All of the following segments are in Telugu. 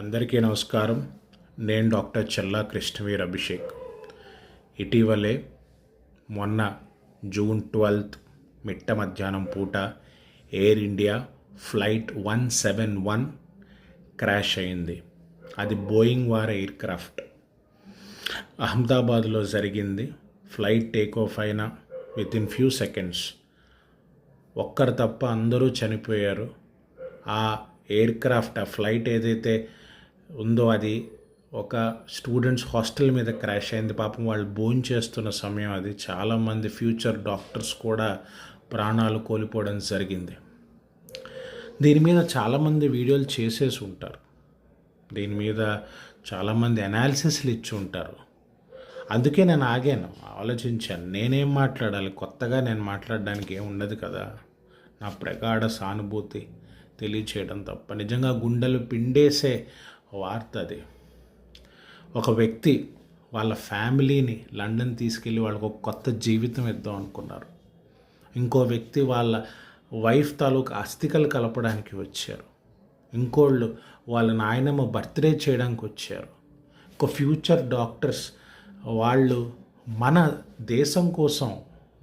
అందరికీ నమస్కారం. నేను డాక్టర్ చల్లా కృష్ణవీర్ అభిషేక్. ఇటీవలే మొన్న జూన్ 12 మిట్ట మధ్యాహ్నం పూట ఎయిర్ ఇండియా ఫ్లైట్ 171 క్రాష్ అయింది. అది బోయింగ్ వార్ ఎయిర్ క్రాఫ్ట్. అహ్మదాబాద్లో జరిగింది. ఫ్లైట్ టేక్ ఆఫ్ అయిన వితిన్ ఫ్యూ సెకండ్స్ ఒక్కరు తప్ప అందరూ చనిపోయారు. ఆ ఎయిర్ క్రాఫ్ట్, ఆ ఫ్లైట్ ఏదైతే ఉందో అది ఒక స్టూడెంట్స్ హాస్టల్ మీద క్రాష్ అయింది. పాపం వాళ్ళు భోజనం చేస్తున్న సమయం అది. చాలామంది ఫ్యూచర్ డాక్టర్స్ కూడా ప్రాణాలు కోల్పోవడం జరిగింది. దీని మీద చాలామంది వీడియోలు చేసేసి ఉంటారు. దీని మీద చాలామంది అనాలిసిస్లు ఇచ్చి ఉంటారు. అందుకే నేను ఆగాను, ఆలోచించాను నేనేం మాట్లాడాలి. కొత్తగా నేను మాట్లాడడానికి ఏం ఉండదు కదా. నా ప్రగాఢ సానుభూతి తెలియచేయడం తప్ప. నిజంగా గుండెలు పిండేసే వార్త అది. ఒక వ్యక్తి వాళ్ళ ఫ్యామిలీని లండన్ తీసుకెళ్ళి వాళ్ళకు ఒక కొత్త జీవితం ఇద్దాం అనుకున్నారు. ఇంకో వ్యక్తి వాళ్ళ వైఫ్ తాలూకు అస్థికలు కలపడానికి వచ్చారు. ఇంకోళ్ళు వాళ్ళ నాయనమ్మ బర్త్డే చేయడానికి వచ్చారు. ఒక ఫ్యూచర్ డాక్టర్స్ వాళ్ళు మన దేశం కోసం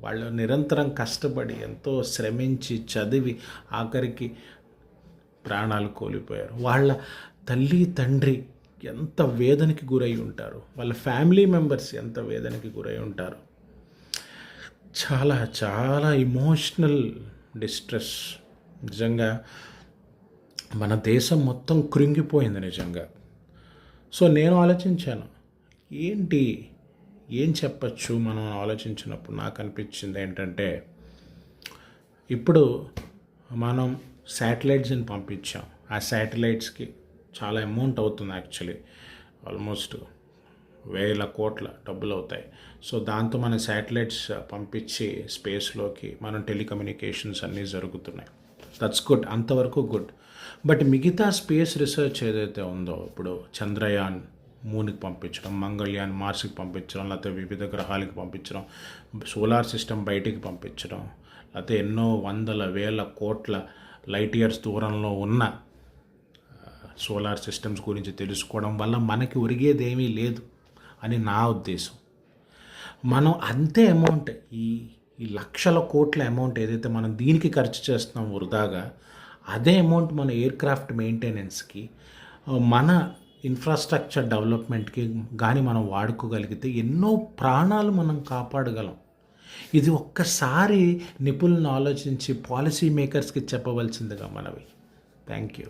వాళ్ళు నిరంతరం కష్టపడి ఎంతో శ్రమించి చదివి ఆఖరికి ప్రాణాలు కోల్పోయారు. వాళ్ళ తల్లి తండ్రి ఎంత వేదనకి గురై ఉంటారు. వాళ్ళ ఫ్యామిలీ మెంబర్స్ ఎంత వేదనకి గురై ఉంటారు. చాలా చాలా ఇమోషనల్ డిస్ట్రెస్. నిజంగా మన దేశం మొత్తం కృంగిపోయింది నిజంగా. సో నేను ఆలోచించాను, ఏం చెప్పచ్చు మనం ఆలోచించినప్పుడు నాకు అనిపించింది ఏంటంటే, ఇప్పుడు మనం శాటిలైట్స్ని పంపించాం. ఆ శాటిలైట్స్కి చాలా అమౌంట్ అవుతుంది. యాక్చువల్లీ ఆల్మోస్ట్ 1,000 కోట్ల డబ్బులు అవుతాయి. సో దాంతో మన శాటిలైట్స్ పంపించి స్పేస్లోకి మనం టెలికమ్యూనికేషన్స్ అన్నీ జరుగుతున్నాయి. దట్స్ గుడ్, అంతవరకు గుడ్. బట్ మిగతా స్పేస్ రీసెర్చ్ ఏదైతే ఉందో, ఇప్పుడు చంద్రయాన్ మూన్కి పంపించడం, మంగళయాన్ మార్స్కి పంపించడం, లేకపోతే వివిధ గ్రహాలకి పంపించడం, సోలార్ సిస్టమ్ బయటికి పంపించడం, లేకపోతే ఎన్నో వందల వేల కోట్ల లైట్ ఇయర్స్ దూరంలో ఉన్న సోలార్ సిస్టమ్స్ గురించి తెలుసుకోవడం వల్ల మనకి ఒరిగేదేమీ లేదు అని నా ఉద్దేశం. మనం అంతే అమౌంట్, ఈ లక్షల కోట్ల అమౌంట్ ఏదైతే మనం దీనికి ఖర్చు చేస్తున్నాం వృధాగా, అదే అమౌంట్ మన ఎయిర్ క్రాఫ్ట్ మెయింటెనెన్స్కి, మన ఇన్ఫ్రాస్ట్రక్చర్ డెవలప్మెంట్కి కానీ మనం వాడుకోగలిగితే ఎన్నో ప్రాణాలు మనం కాపాడగలం. ఇది ఒక్కసారి నిపుణులను ఆలోచించి పాలసీ మేకర్స్కి చెప్పవలసిందిగా మనవి. Thank you.